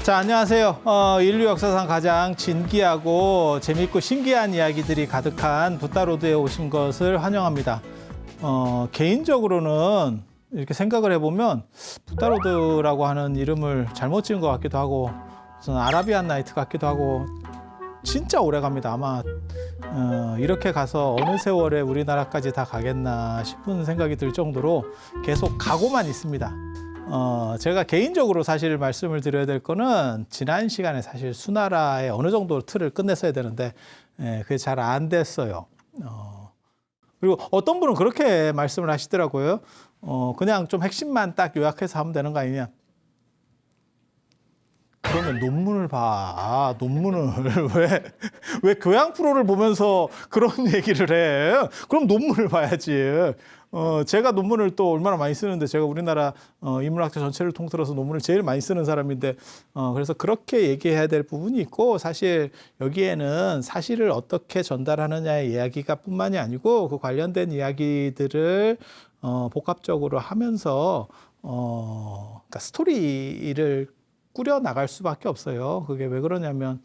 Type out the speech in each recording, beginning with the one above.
자, 안녕하세요. 인류 역사상 가장 진기하고 재미있고 신기한 이야기들이 가득한 붓다로드에 오신 것을 환영합니다. 개인적으로는 이렇게 생각을 해보면 붓다로드라고 하는 이름을 잘못 지은 것 같기도 하고 저는 아라비안 나이트 같기도 하고 진짜 오래 갑니다. 아마 이렇게 가서 어느 세월에 우리나라까지 다 가겠나 싶은 생각이 들 정도로 계속 가고만 있습니다. 제가 개인적으로 사실 말씀을 드려야 될 거는 지난 시간에 사실 수나라의 어느 정도 틀을 끝냈어야 되는데 그게 잘 안 됐어요. 그리고 어떤 분은 그렇게 말씀을 하시더라고요. 그냥 좀 핵심만 딱 요약해서 하면 되는 거 아니냐. 그러면 논문을 봐. 논문을 왜 교양 프로를 보면서 그런 얘기를 해? 그럼 논문을 봐야지. 제가 논문을 또 얼마나 많이 쓰는데 제가 우리나라 인문학자 전체를 통틀어서 논문을 제일 많이 쓰는 사람인데 그래서 그렇게 얘기해야 될 부분이 있고 사실 여기에는 사실을 어떻게 전달하느냐의 이야기가 뿐만이 아니고 그 관련된 이야기들을 복합적으로 하면서 그러니까 스토리를 꾸려 나갈 수밖에 없어요. 그게 왜 그러냐면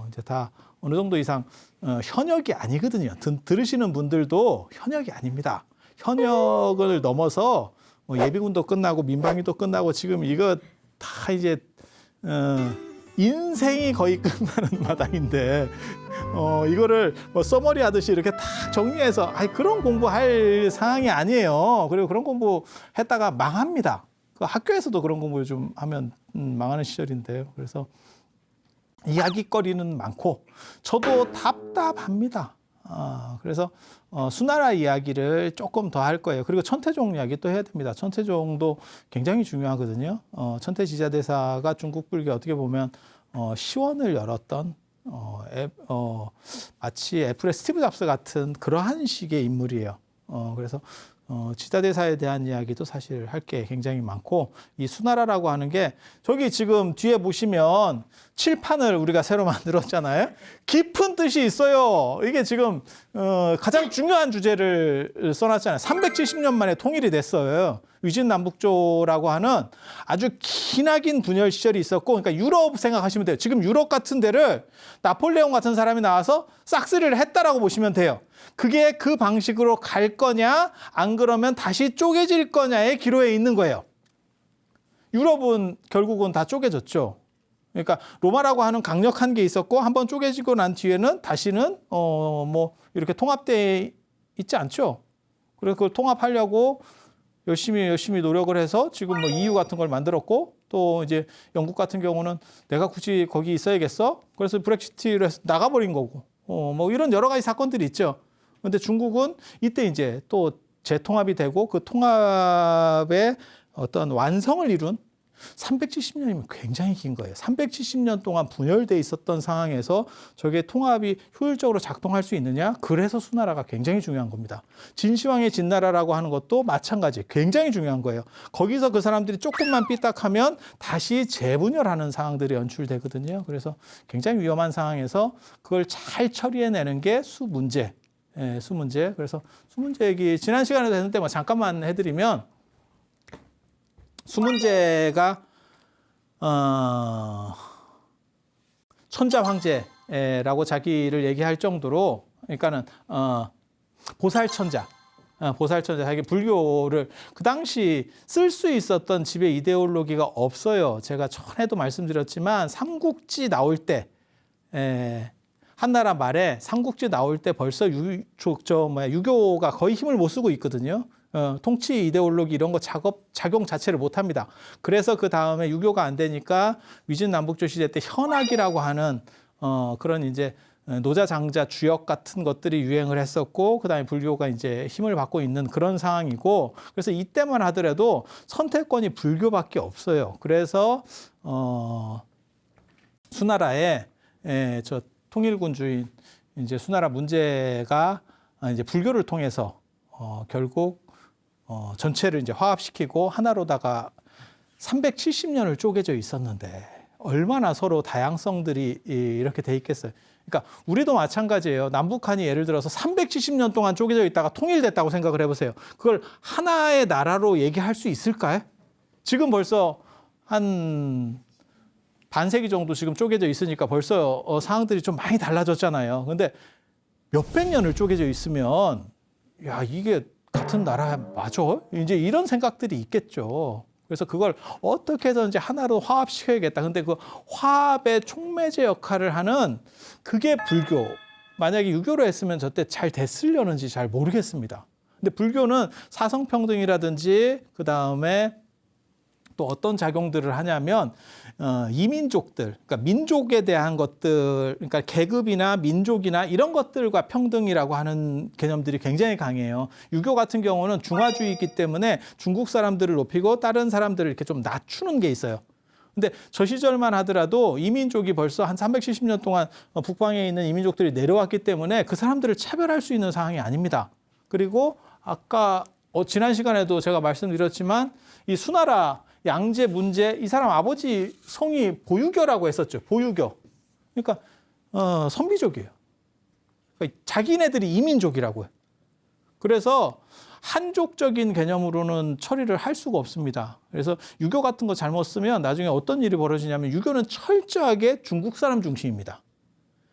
이제 다 어느 정도 이상 현역이 아니거든요. 들으시는 분들도 현역이 아닙니다. 현역을 넘어서 예비군도 끝나고 민방위도 끝나고 지금 이거 다 이제 인생이 거의 끝나는 마당인데 이거를 뭐 써머리 하듯이 이렇게 딱 정리해서 그런 공부할 상황이 아니에요. 그리고 그런 공부 했다가 망합니다. 그 학교에서도 그런 공부 좀 하면 망하는 시절인데요. 그래서 이야기거리는 많고 저도 답답합니다. 그래서 수나라 이야기를 조금 더 할 거예요. 그리고 천태종 이야기 또 해야 됩니다. 천태종도 굉장히 중요하거든요. 천태지자대사가 중국 불교 어떻게 보면 시원을 열었던 마치 애플의 스티브 잡스 같은 그러한 식의 인물이에요. 그래서 지자대사에 대한 이야기도 사실 할 게 굉장히 많고 이 수나라라고 하는 게 저기 지금 뒤에 보시면 칠판을 우리가 새로 만들었잖아요. 깊은 뜻이 있어요. 이게 지금 가장 중요한 주제를 써놨잖아요. 370년 만에 통일이 됐어요. 위진남북조라고 하는 아주 기나긴 분열 시절이 있었고 그러니까 유럽 생각하시면 돼요. 지금 유럽 같은 데를 나폴레옹 같은 사람이 나와서 싹쓸이를 했다라고 보시면 돼요. 그게 그 방식으로 갈 거냐 안 그러면 다시 쪼개질 거냐의 기로에 있는 거예요. 유럽은 결국은 다 쪼개졌죠. 그러니까 로마라고 하는 강력한 게 있었고 한번 쪼개지고 난 뒤에는 다시는 뭐 이렇게 통합돼 있지 않죠. 그래서 그걸 통합하려고 열심히 노력을 해서 지금 뭐 EU 같은 걸 만들었고 또 이제 영국 같은 경우는 내가 굳이 거기 있어야겠어? 그래서 브렉시트를 해서 나가버린 거고 뭐 이런 여러 가지 사건들이 있죠. 근데 중국은 이때 이제 또 재통합이 되고 그 통합의 어떤 완성을 이룬 370년이면 굉장히 긴 거예요. 370년 동안 분열돼 있었던 상황에서 저게 통합이 효율적으로 작동할 수 있느냐? 그래서 수나라가 굉장히 중요한 겁니다. 진시황의 진나라라고 하는 것도 마찬가지 굉장히 중요한 거예요. 거기서 그 사람들이 조금만 삐딱하면 다시 재분열하는 상황들이 연출되거든요. 그래서 굉장히 위험한 상황에서 그걸 잘 처리해내는 게 수문제. 수문제. 그래서 수문제 얘기 지난 시간에도 했는데 뭐 잠깐만 해드리면 수문제가 천자 황제라고 자기를 얘기할 정도로 그러니까는 보살천자 자기 불교를 그 당시 쓸 수 있었던 지배 이데올로기가 없어요. 제가 전에도 말씀드렸지만 삼국지 나올 때 한나라 말에 삼국지 나올 때 벌써 유교가 거의 힘을 못 쓰고 있거든요. 통치 이데올로기 이런 거 작용 자체를 못 합니다. 그래서 그 다음에 유교가 안 되니까 위진남북조 시대 때 현악이라고 하는 그런 이제 노자 장자 주역 같은 것들이 유행을 했었고 그다음에 불교가 이제 힘을 받고 있는 그런 상황이고 그래서 이때만 하더라도 선택권이 불교밖에 없어요. 그래서 수나라에 저 통일군주인 이제 수나라 문제가 이제 불교를 통해서 결국 전체를 이제 화합시키고 하나로다가 370년을 쪼개져 있었는데 얼마나 서로 다양성들이 이렇게 돼 있겠어요. 그러니까 우리도 마찬가지예요. 남북한이 예를 들어서 370년 동안 쪼개져 있다가 통일됐다고 생각을 해보세요. 그걸 하나의 나라로 얘기할 수 있을까요? 지금 벌써 한 반세기 정도 지금 쪼개져 있으니까 벌써 상황들이 좀 많이 달라졌잖아요. 근데 몇백 년을 쪼개져 있으면 야, 이게 같은 나라 맞아? 이제 이런 생각들이 있겠죠. 그래서 그걸 어떻게든지 하나로 화합시켜야겠다. 근데 그 화합의 촉매제 역할을 하는 그게 불교. 만약에 유교로 했으면 저때 잘 됐으려는지 잘 모르겠습니다. 근데 불교는 사성평등이라든지 그다음에 또 어떤 작용들을 하냐면 이민족들, 그러니까 민족에 대한 것들, 그러니까 계급이나 민족이나 이런 것들과 평등이라고 하는 개념들이 굉장히 강해요. 유교 같은 경우는 중화주의이기 때문에 중국 사람들을 높이고 다른 사람들을 이렇게 좀 낮추는 게 있어요. 근데 저 시절만 하더라도 이민족이 벌써 한 370년 동안 북방에 있는 이민족들이 내려왔기 때문에 그 사람들을 차별할 수 있는 상황이 아닙니다. 그리고 아까 지난 시간에도 제가 말씀드렸지만 이 수나라 양제, 문제, 이 사람 아버지 성이 보유교라고 했었죠. 보유교. 그러니까 선비족이에요. 그러니까 자기네들이 이민족이라고 해요. 그래서 한족적인 개념으로는 처리를 할 수가 없습니다. 그래서 유교 같은 거 잘못 쓰면 나중에 어떤 일이 벌어지냐면 유교는 철저하게 중국 사람 중심입니다.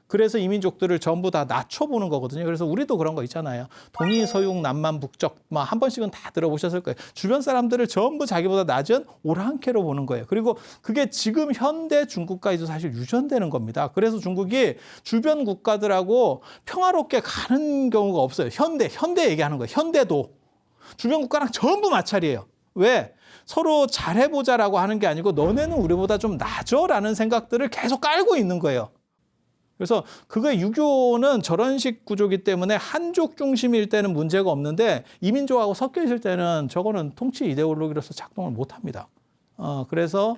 그래서 이민족들을 전부 다 낮춰보는 거거든요. 그래서 우리도 그런 거 있잖아요. 동이, 서육, 남만, 북적 한 번씩은 다 들어보셨을 거예요. 주변 사람들을 전부 자기보다 낮은 오랑캐로 보는 거예요. 그리고 그게 지금 현대 중국까지도 사실 유전되는 겁니다. 그래서 중국이 주변 국가들하고 평화롭게 가는 경우가 없어요. 현대 얘기하는 거예요. 현대도. 주변 국가랑 전부 마찰이에요. 왜? 서로 잘해보자라고 하는 게 아니고 너네는 우리보다 좀 나아라는 생각들을 계속 깔고 있는 거예요. 그래서 그게 유교는 저런 식 구조기 때문에 한족 중심일 때는 문제가 없는데 이민족하고 섞여 있을 때는 저거는 통치 이데올로기로서 작동을 못 합니다. 그래서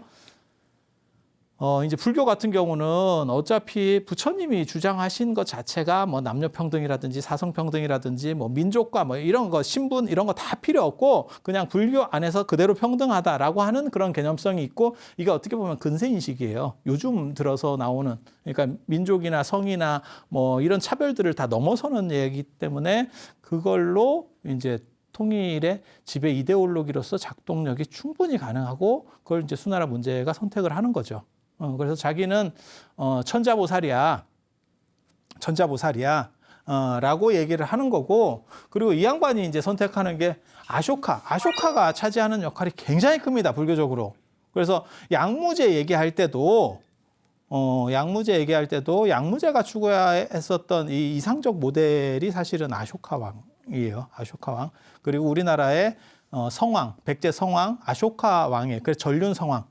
이제 불교 같은 경우는 어차피 부처님이 주장하신 것 자체가 뭐 남녀평등이라든지 사성평등이라든지 뭐 민족과 뭐 이런 거 신분 이런 거 다 필요 없고 그냥 불교 안에서 그대로 평등하다라고 하는 그런 개념성이 있고 이게 어떻게 보면 근세인식이에요. 요즘 들어서 나오는 그러니까 민족이나 성이나 뭐 이런 차별들을 다 넘어서는 얘기 때문에 그걸로 이제 통일의 지배 이데올로기로서 작동력이 충분히 가능하고 그걸 이제 수나라 문제가 선택을 하는 거죠. 그래서 자기는 천자보살이야 라고 얘기를 하는 거고 그리고 이 양반이 이제 선택하는 게 아쇼카가 차지하는 역할이 굉장히 큽니다. 불교적으로. 그래서 양무제 얘기할 때도 양무제가 추구했었던 이 이상적 모델이 사실은 아쇼카왕이에요. 아쇼카왕. 그리고 우리나라의 성왕, 백제 성왕, 아쇼카 왕이에요. 그래서 전륜성왕.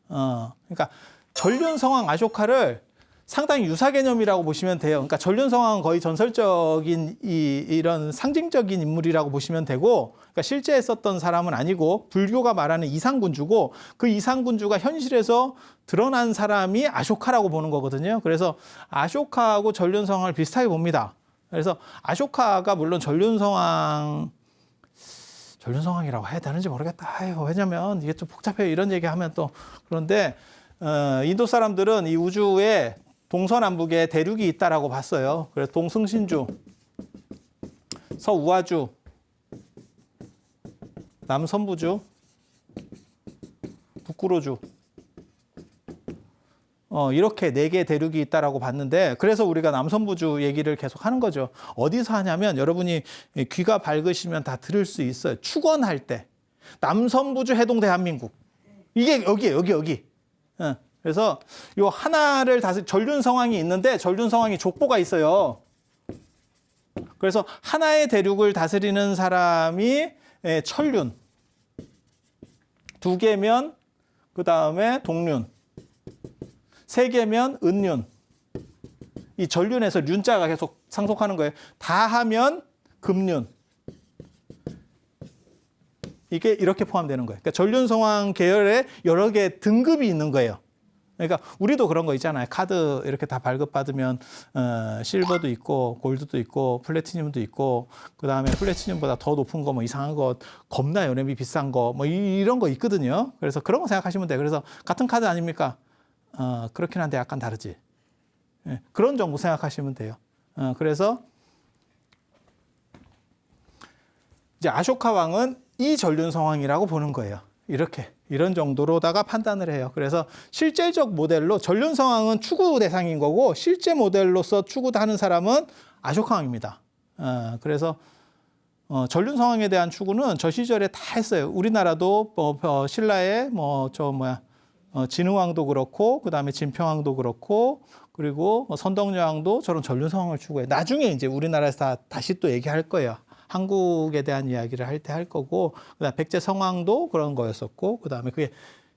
그러니까 전륜성왕 아쇼카를 상당히 유사 개념이라고 보시면 돼요. 그러니까 전륜성왕은 거의 전설적인 이런 상징적인 인물이라고 보시면 되고, 그러니까 실제 했었던 사람은 아니고 불교가 말하는 이상군주고 그 이상군주가 현실에서 드러난 사람이 아쇼카라고 보는 거거든요. 그래서 아쇼카하고 전륜성왕을 비슷하게 봅니다. 그래서 아쇼카가 물론 전륜성왕이라고 해야 되는지 모르겠다. 왜냐면 이게 좀 복잡해요. 이런 얘기하면 또 그런데 인도 사람들은 이 우주에 동서남북에 대륙이 있다라고 봤어요. 그래서 동승신주, 서우아주, 남선부주, 북구로주 이렇게 4개의 대륙이 있다라고 봤는데 그래서 우리가 남선부주 얘기를 계속 하는 거죠. 어디서 하냐면 여러분이 귀가 밝으시면 다 들을 수 있어요. 축원할 때 남선부주 해동 대한민국 이게 여기에요. 여기. 그래서 요 하나를 전륜성왕이 있는데 전륜성왕이 족보가 있어요. 그래서 하나의 대륙을 다스리는 사람이 천륜, 2개면 그 다음에 동륜, 3개면 은륜. 이 전륜에서 륜자가 계속 상속하는 거예요. 다 하면 금륜. 이게 이렇게 포함되는 거예요. 그러니까 전륜성왕 계열에 여러 개 등급이 있는 거예요. 그러니까 우리도 그런 거 있잖아요. 카드 이렇게 다 발급받으면 실버도 있고 골드도 있고 플래티늄도 있고 그다음에 플래티늄보다 더 높은 거 뭐 이상한 거 겁나 연회비 비싼 거 뭐 이런 거 있거든요. 그래서 그런 거 생각하시면 돼요. 그래서 같은 카드 아닙니까? 그렇긴 한데 약간 다르지. 그런 정도 생각하시면 돼요. 그래서 이제 아쇼카 왕은 이 전륜성왕이라고 보는 거예요. 이런 정도로다가 판단을 해요. 그래서 실제적 모델로 전륜 상황은 추구 대상인 거고 실제 모델로서 추구하는 사람은 아쇼카왕입니다. 그래서 전륜 상황에 대한 추구는 저 시절에 다 했어요. 우리나라도 신라의 진흥왕도 그렇고 그다음에 진평왕도 그렇고 그리고 선덕여왕도 저런 전륜 상황을 추구해. 나중에 이제 우리나라에서 다시 또 얘기할 거예요. 한국에 대한 이야기를 할 때 할 거고, 그다음에 백제 성왕도 그런 거였었고, 그다음에 그게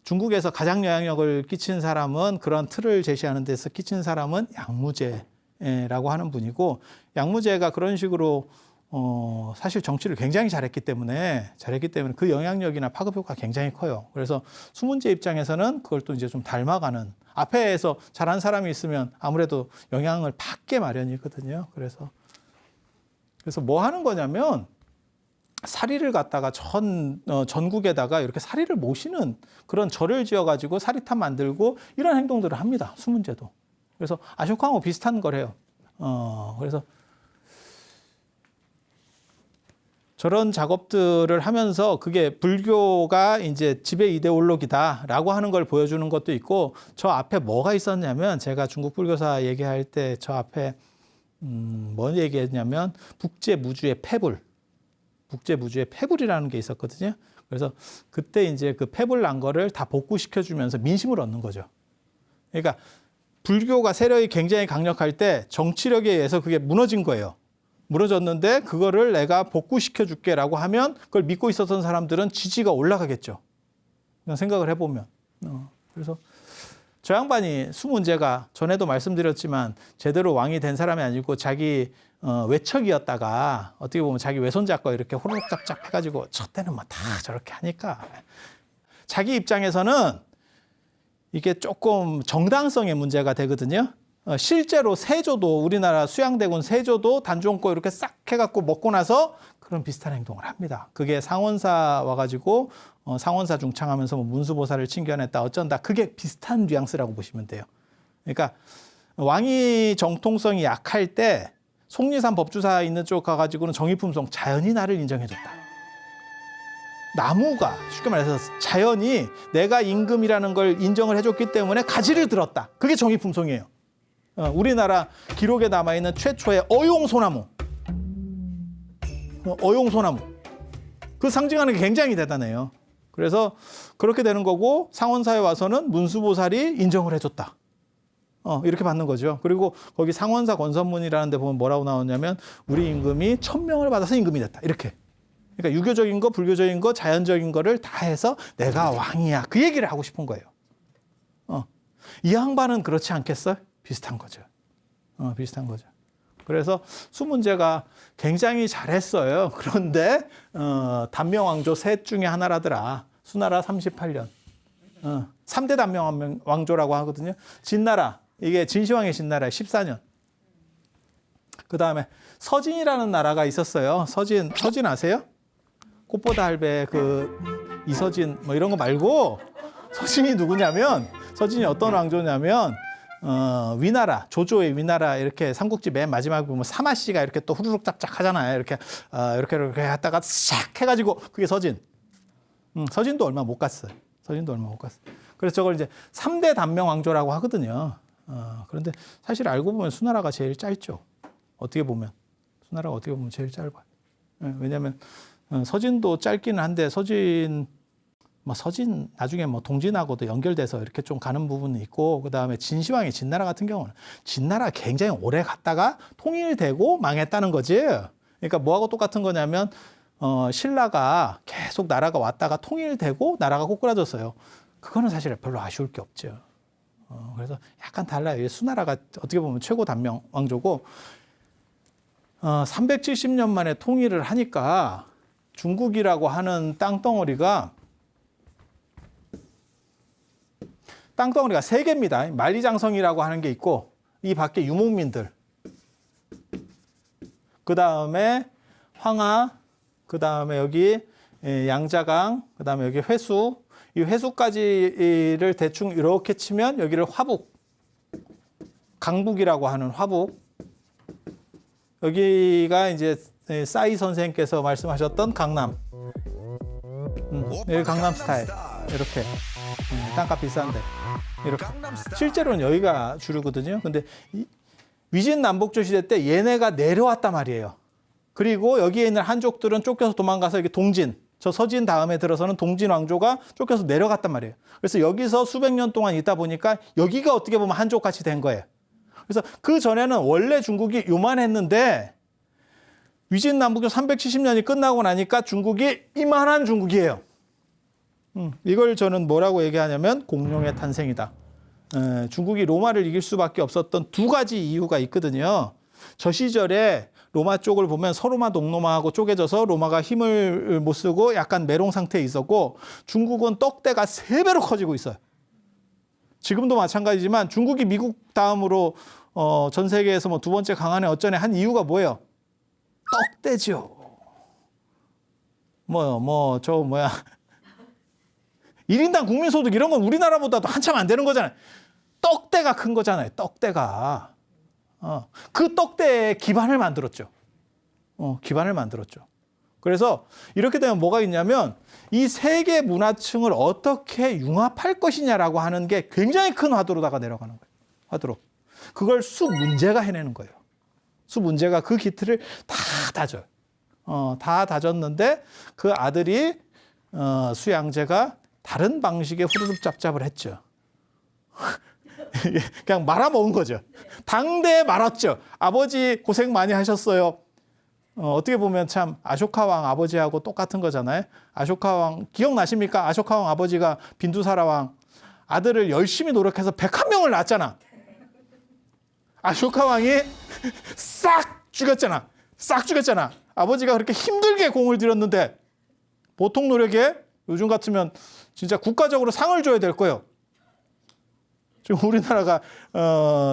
중국에서 가장 영향력을 끼친 사람은 그런 틀을 제시하는 데서 끼친 사람은 양무제라고 하는 분이고, 양무제가 그런 식으로 사실 정치를 굉장히 잘했기 때문에 그 영향력이나 파급 효과가 굉장히 커요. 그래서 수문제 입장에서는 그걸 또 이제 좀 닮아가는 앞에서 잘한 사람이 있으면 아무래도 영향을 받게 마련이거든요. 그래서 뭐 하는 거냐면 사리를 갖다가 전국에다가 이렇게 사리를 모시는 그런 절을 지어가지고 사리탑 만들고 이런 행동들을 합니다. 수문제도. 그래서 아쇼카하고 비슷한 걸 해요. 그래서 저런 작업들을 하면서 그게 불교가 이제 지배 이데올로기다라고 하는 걸 보여주는 것도 있고 저 앞에 뭐가 있었냐면 제가 중국 불교사 얘기할 때 저 앞에 뭐 얘기했냐면 북제무주의 패불. 북제무주의 패불이라는 게 있었거든요. 그래서 그때 이제 그 패불 난 거를 다 복구시켜주면서 민심을 얻는 거죠. 그러니까 불교가 세력이 굉장히 강력할 때 정치력에 의해서 그게 무너진 거예요. 무너졌는데 그거를 내가 복구시켜 줄게라고 하면 그걸 믿고 있었던 사람들은 지지가 올라가겠죠. 그냥 생각을 해보면. 그래서 저 양반이 수문제가 전에도 말씀드렸지만 제대로 왕이 된 사람이 아니고 자기 외척이었다가 어떻게 보면 자기 외손자 거 이렇게 호로록 잡잡 해가지고 저 때는 뭐 다 저렇게 하니까 자기 입장에서는 이게 조금 정당성의 문제가 되거든요. 실제로 세조도 우리나라 수양대군 세조도 단종코 이렇게 싹 해갖고 먹고 나서 그런 비슷한 행동을 합니다. 그게 상원사 와가지고 상원사 중창하면서 뭐 문수보살을 칭견했다 어쩐다 그게 비슷한 뉘앙스라고 보시면 돼요. 그러니까 왕이 정통성이 약할 때 속리산 법주사 있는 쪽 가가지고는 정의품성 자연이 나를 인정해줬다. 나무가 쉽게 말해서 자연이 내가 임금이라는 걸 인정을 해줬기 때문에 가지를 들었다. 그게 정의품성이에요. 우리나라 기록에 남아있는 최초의 어용소나무. 어용소나무. 그 상징하는 게 굉장히 대단해요. 그래서 그렇게 되는 거고 상원사에 와서는 문수보살이 인정을 해줬다. 이렇게 받는 거죠. 그리고 거기 상원사 권선문이라는 데 보면 뭐라고 나오냐면 우리 임금이 1000명을 받아서 임금이 됐다. 이렇게. 그러니까 유교적인 거, 불교적인 거, 자연적인 거를 다 해서 내가 왕이야. 그 얘기를 하고 싶은 거예요. 이 양반은 그렇지 않겠어요? 비슷한 거죠. 비슷한 거죠. 그래서 수문제가 굉장히 잘했어요. 그런데 단명왕조 셋 중에 하나라더라. 수나라 38년. 3대 단명왕조라고 하거든요. 진나라. 이게 진시황의 진나라 14년. 그 다음에 서진이라는 나라가 있었어요. 서진 아세요? 꽃보다 할배 이서진 뭐 이런 거 말고 서진이 누구냐면 서진이 어떤 왕조냐면 위나라, 조조의 위나라 이렇게 삼국지 맨 마지막에 보면 사마씨가 이렇게 또 후루룩 짭짭 하잖아요. 이렇게 하다가 싹 해가지고 그게 서진. 서진도 얼마 못 갔어요. 그래서 저걸 이제 3대 단명 왕조라고 하거든요. 그런데 사실 알고 보면 수나라가 제일 짧죠. 어떻게 보면. 수나라가 어떻게 보면 제일 짧아요. 왜냐하면 서진도 짧기는 한데 서진 나중에 뭐 동진하고도 연결돼서 이렇게 좀 가는 부분이 있고 그다음에 진시황의 진나라 같은 경우는 진나라 굉장히 오래 갔다가 통일되고 망했다는 거지. 그러니까 뭐하고 똑같은 거냐면 신라가 계속 나라가 왔다가 통일되고 나라가 꼬꾸라졌어요. 그거는 사실 별로 아쉬울 게 없죠. 그래서 약간 달라요. 수나라가 어떻게 보면 최고 단명 왕조고 370년 만에 통일을 하니까 중국이라고 하는 땅덩어리가 3개입니다. 만리장성이라고 하는 게 있고 이 밖에 유목민들 그 다음에 황하 그 다음에 여기 양자강 그 다음에 여기 회수 이 회수까지를 대충 이렇게 치면 여기를 화북 강북이라고 하는 화북 여기가 이제 싸이 선생님께서 말씀하셨던 강남 여기 강남스타일 이렇게 땅값 비싼데 이렇게 실제로는 여기가 주류거든요. 근데 위진 남북조 시대 때 얘네가 내려왔단 말이에요. 그리고 여기에 있는 한족들은 쫓겨서 도망가서 이게 동진, 저 서진 다음에 들어서는 동진 왕조가 쫓겨서 내려갔단 말이에요. 그래서 여기서 수백 년 동안 있다 보니까 여기가 어떻게 보면 한족같이 된 거예요. 그래서 그 전에는 원래 중국이 요만했는데 위진 남북조 370년이 끝나고 나니까 중국이 이만한 중국이에요. 이걸 저는 뭐라고 얘기하냐면 공룡의 탄생이다. 중국이 로마를 이길 수밖에 없었던 두 가지 이유가 있거든요. 저 시절에 로마 쪽을 보면 서로마 동로마하고 쪼개져서 로마가 힘을 못 쓰고 약간 메롱 상태에 있었고 중국은 떡대가 3배로 커지고 있어요. 지금도 마찬가지지만 중국이 미국 다음으로 전 세계에서 뭐 두 번째 강하네 어쩌네 한 이유가 뭐예요? 떡대죠. 저 1인당 국민소득 이런 건 우리나라보다도 한참 안 되는 거잖아요. 떡대가 큰 거잖아요. 떡대가. 그 떡대의 기반을 만들었죠. 기반을 만들었죠. 그래서 이렇게 되면 뭐가 있냐면 이 세계 문화층을 어떻게 융합할 것이냐라고 하는 게 굉장히 큰 화두로다가 내려가는 거예요. 화두로. 그걸 수 문제가 해내는 거예요. 수 문제가 그 기틀을 다 다져요. 다 다졌는데 그 아들이 수양제가 다른 방식의 후루룩 잡잡을 했죠. 그냥 말아먹은 거죠. 당대에 말았죠. 아버지 고생 많이 하셨어요. 어떻게 보면 참 아쇼카 왕 아버지하고 똑같은 거잖아요. 아쇼카 왕 기억나십니까? 아쇼카 왕 아버지가 빈두사라 왕 아들을 열심히 노력해서 101명을 낳았잖아. 아쇼카 왕이 싹 죽였잖아. 싹 죽였잖아. 아버지가 그렇게 힘들게 공을 들였는데 보통 노력에 요즘 같으면 진짜 국가적으로 상을 줘야 될 거예요. 지금 우리나라가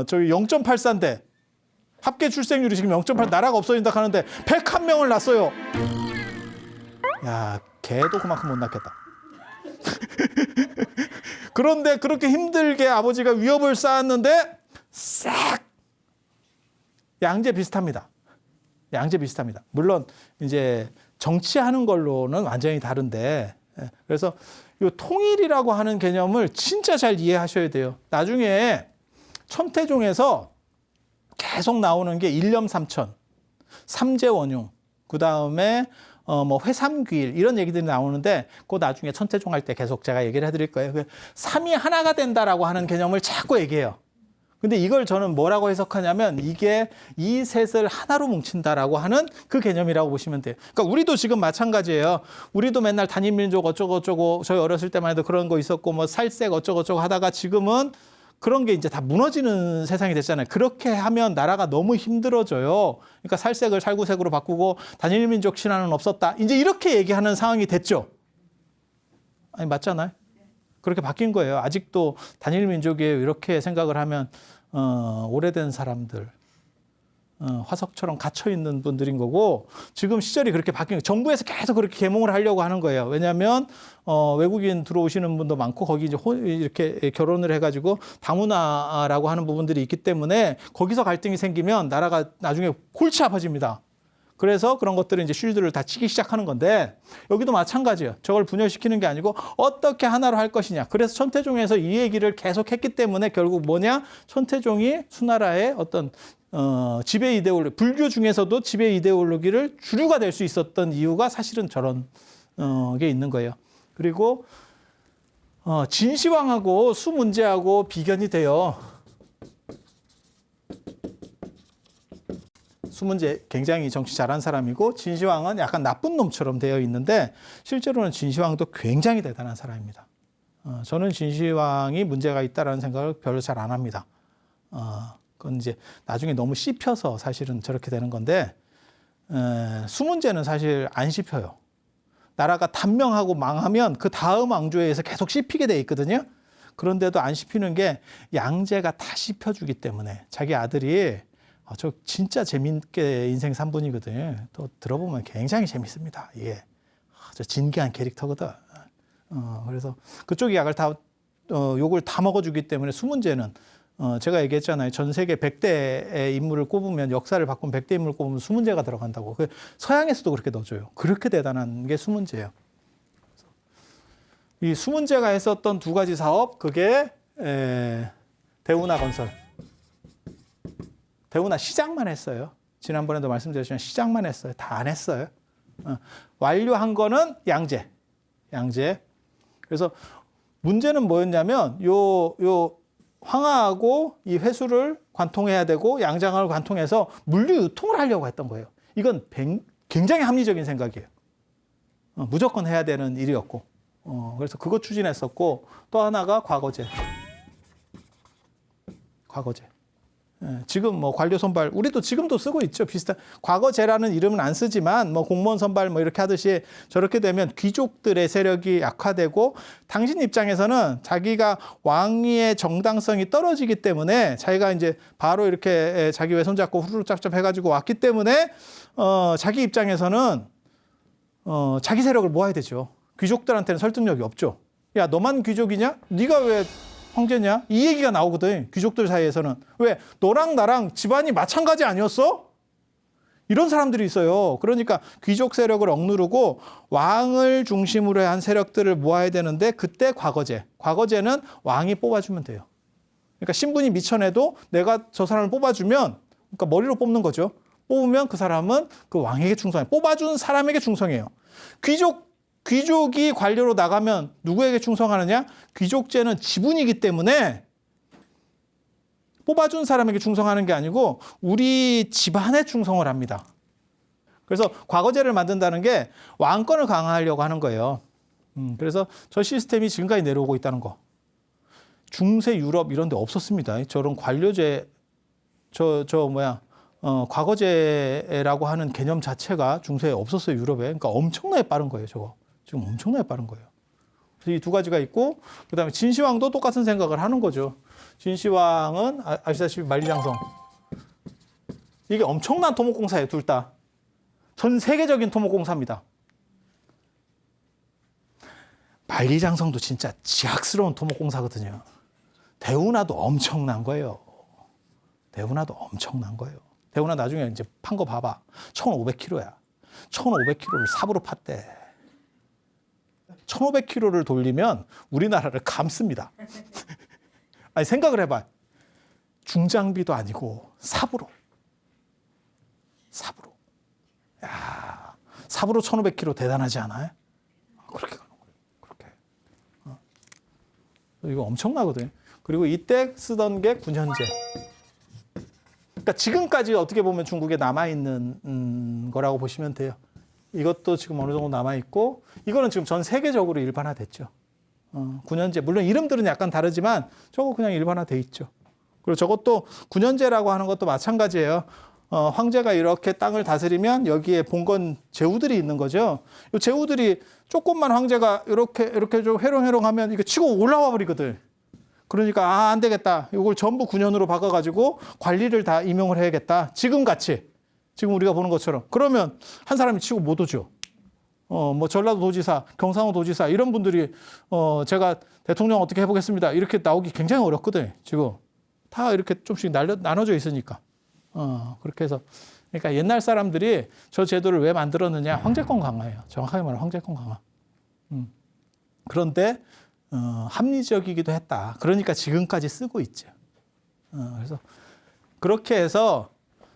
저기 0.84인데 합계 출생률이 지금 0.8 나라가 없어진다 하는데 101명을 낳았어요. 야, 개도 그만큼 못 낳겠다. 그런데 그렇게 힘들게 아버지가 위협을 쌓았는데 싹 양제 비슷합니다. 양제 비슷합니다. 물론 이제 정치하는 걸로는 완전히 다른데 그래서 이 통일이라고 하는 개념을 진짜 잘 이해하셔야 돼요. 나중에 천태종에서 계속 나오는 게 일념삼천, 삼재원용, 그 다음에 회삼귀일 이런 얘기들이 나오는데 그 나중에 천태종 할 때 계속 제가 얘기를 해드릴 거예요. 삼이 하나가 된다라고 하는 개념을 자꾸 얘기해요. 근데 이걸 저는 뭐라고 해석하냐면 이게 이 셋을 하나로 뭉친다라고 하는 그 개념이라고 보시면 돼요. 그러니까 우리도 지금 마찬가지예요. 우리도 맨날 단일민족 어쩌고저쩌고 저희 어렸을 때만 해도 그런 거 있었고 뭐 살색 어쩌고저쩌고 하다가 지금은 그런 게 이제 다 무너지는 세상이 됐잖아요. 그렇게 하면 나라가 너무 힘들어져요. 그러니까 살색을 살구색으로 바꾸고 단일민족 신화는 없었다. 이제 이렇게 얘기하는 상황이 됐죠. 아니 맞잖아요. 그렇게 바뀐 거예요. 아직도 단일 민족이에요. 이렇게 생각을 하면 오래된 사람들, 화석처럼 gat혀 있는 분들인 거고 지금 시절이 그렇게 바뀐 거예요. 정부에서 계속 그렇게 계몽을 하려고 하는 거예요. 왜냐하면 외국인 들어오시는 분도 많고 거기 이제 이렇게 결혼을 해가지고 다문화라고 하는 부분들이 있기 때문에 거기서 갈등이 생기면 나라가 나중에 골치 아파집니다. 그래서 그런 것들을 이제 쉴드를 다 치기 시작하는 건데 여기도 마찬가지예요. 저걸 분열시키는 게 아니고 어떻게 하나로 할 것이냐. 그래서 천태종에서 이 얘기를 계속 했기 때문에 결국 뭐냐. 천태종이 수나라의 어떤 지배 이데올로기, 불교 중에서도 지배 이데올로기를 주류가 될 수 있었던 이유가 사실은 저런 게 있는 거예요. 그리고 진시황하고 수 문제하고 비견이 돼요. 수문제 굉장히 정치 잘한 사람이고 진시황은 약간 나쁜 놈처럼 되어 있는데 실제로는 진시황도 굉장히 대단한 사람입니다. 저는 진시황이 문제가 있다라는 생각을 별로 잘 안 합니다. 그건 이제 나중에 너무 씹혀서 사실은 저렇게 되는 건데 수문제는 사실 안 씹혀요. 나라가 단명하고 망하면 그 다음 왕조에 의해서 계속 씹히게 돼 있거든요. 그런데도 안 씹히는 게 양제가 다 씹혀주기 때문에 자기 아들이 저 진짜 재밌게 인생 3분이거든요. 또 들어보면 굉장히 재밌습니다. 이게 저 진기한 캐릭터거든. 그래서 그쪽 약을 다 욕을 다 먹어주기 때문에 수문제는 제가 얘기했잖아요. 전 세계 100대의 인물을 꼽으면 역사를 바꾼 100대 인물을 꼽으면 수문제가 들어간다고. 서양에서도 그렇게 넣어줘요. 그렇게 대단한 게 수문제예요. 이 수문제가 했었던 두 가지 사업, 그게 대우나 건설. 대우나 시장만 했어요. 지난번에도 말씀드렸지만 시장만 했어요. 다 안 했어요. 완료한 거는 양재. 그래서 문제는 뭐였냐면 요 황하하고 이 회수를 관통해야 되고 양장을 관통해서 물류 유통을 하려고 했던 거예요. 이건 굉장히 합리적인 생각이에요. 무조건 해야 되는 일이었고. 그래서 그거 추진했었고, 또 하나가 과거제. 지금 뭐 관료 선발, 우리도 지금도 쓰고 있죠. 비슷한 과거제라는 이름은 안 쓰지만 뭐 공무원 선발 뭐 이렇게 하듯이 저렇게 되면 귀족들의 세력이 약화되고 당신 입장에서는 자기가 왕위의 정당성이 떨어지기 때문에 자기가 이제 바로 이렇게 자기 외손 잡고 후루룩 짭짭 해가지고 왔기 때문에 자기 입장에서는 자기 세력을 모아야 되죠. 귀족들한테는 설득력이 없죠. 야, 너만 귀족이냐? 네가 왜 황제냐? 이 얘기가 나오거든. 귀족들 사이에서는. 왜? 너랑 나랑 집안이 마찬가지 아니었어? 이런 사람들이 있어요. 그러니까 귀족 세력을 억누르고 왕을 중심으로 한 세력들을 모아야 되는데 그때 과거제는 왕이 뽑아주면 돼요. 그러니까 신분이 미천해도 내가 저 사람을 뽑아주면, 그러니까 머리로 뽑는 거죠. 뽑으면 그 사람은 그 왕에게 충성해요. 뽑아준 사람에게 충성해요. 귀족이 관료로 나가면 누구에게 충성하느냐? 귀족제는 지분이기 때문에 뽑아준 사람에게 충성하는 게 아니고 우리 집안에 충성을 합니다. 그래서 과거제를 만든다는 게 왕권을 강화하려고 하는 거예요. 그래서 저 시스템이 지금까지 내려오고 있다는 거. 중세 유럽 이런 데 없었습니다. 저런 관료제, 과거제라고 하는 개념 자체가 중세에 없었어요, 유럽에. 그러니까 엄청나게 빠른 거예요, 저거. 지금 엄청나게 빠른 거예요. 그래서 이 두 가지가 있고, 그 다음에 진시황도 똑같은 생각을 하는 거죠. 진시황은 아시다시피 만리장성. 이게 엄청난 토목공사예요, 둘 다. 전 세계적인 토목공사입니다. 만리장성도 진짜 지학스러운 토목공사거든요. 대우나도 엄청난 거예요. 대우나 나중에 이제 판 거 봐봐. 1,500kg야. 1,500kg를 삽으로 팠대. 1,500kg를 돌리면 우리나라를 감습니다. 아니, 생각을 해봐. 중장비도 아니고 삽으로. 야, 삽으로 1,500kg 대단하지 않아요? 그렇게 가는 거예요. 그렇게. 이거 엄청나거든요. 그리고 이때 쓰던 게 군현제. 그러니까 지금까지 어떻게 보면 중국에 남아있는 거라고 보시면 돼요. 이것도 지금 어느 정도 남아있고, 이거는 지금 전 세계적으로 일반화됐죠. 군현제. 물론 이름들은 약간 다르지만 저거 그냥 일반화돼 있죠. 그리고 저것도 군현제라고 하는 것도 마찬가지예요. 황제가 이렇게 땅을 다스리면 여기에 봉건 제후들이 있는 거죠. 이 제후들이 조금만 황제가 이렇게 좀 회롱회롱하면 이거 치고 올라와 버리거든. 그러니까 안 되겠다. 이걸 전부 군현으로 바꿔가지고 관리를 다 임용을 해야겠다. 지금 우리가 보는 것처럼. 그러면 한 사람이 치고 못 오죠. 뭐 전라도 도지사, 경상도 도지사 이런 분들이 제가 대통령 어떻게 해보겠습니다. 이렇게 나오기 굉장히 어렵거든. 지금 다 이렇게 좀씩 나눠져 있으니까. 그렇게 해서 그러니까 옛날 사람들이 저 제도를 왜 만들었느냐? 황제권 강화예요. 정확하게 말하면 황제권 강화. 그런데 합리적이기도 했다. 그러니까 지금까지 쓰고 있죠. 그래서 그렇게 해서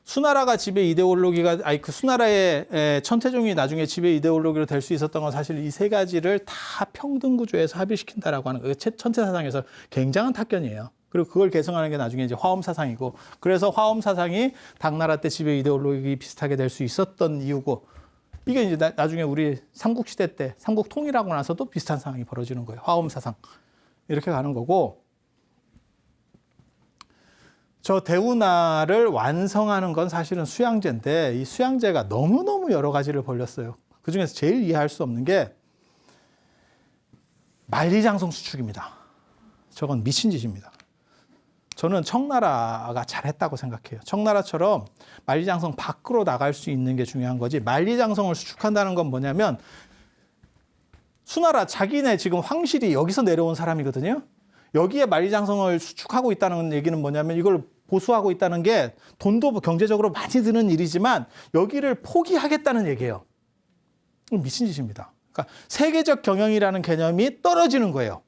수나라가 지배 이데올로기가, 그 수나라의 천태종이 나중에 지배 이데올로기로 될 수 있었던 건 사실 이 세 가지를 다 평등구조에서 합의시킨다라고 하는 거예요. 천태사상에서 굉장한 타견이에요. 그리고 그걸 개성하는 게 나중에 이제 화엄사상이고, 그래서 화엄사상이 당나라 때 지배 이데올로기 비슷하게 될 수 있었던 이유고, 이게 이제 나중에 우리 삼국시대 때, 삼국 통일하고 나서도 비슷한 상황이 벌어지는 거예요. 화엄사상. 이렇게 가는 거고, 저 대운하를 완성하는 건 사실은 수양제인데, 이 수양제가 너무너무 여러 가지를 벌렸어요. 그 중에서 제일 이해할 수 없는 게 만리장성 수축입니다. 저건 미친 짓입니다. 저는 청나라가 잘했다고 생각해요. 청나라처럼 만리장성 밖으로 나갈 수 있는 게 중요한 거지. 만리장성을 수축한다는 건 뭐냐면, 수나라 자기네 지금 황실이 여기서 내려온 사람이거든요. 여기에 만리장성을 수축하고 있다는 얘기는 뭐냐면, 이걸 보수하고 있다는 게 돈도 경제적으로 많이 드는 일이지만 여기를 포기하겠다는 얘기예요. 미친 짓입니다. 그러니까 세계적 경영이라는 개념이 떨어지는 거예요.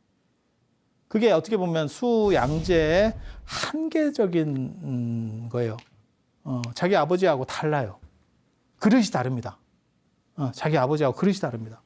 그게 어떻게 보면 수양제의 한계적인 거예요. 자기 아버지하고 달라요. 그릇이 다릅니다. 자기 아버지하고 그릇이 다릅니다.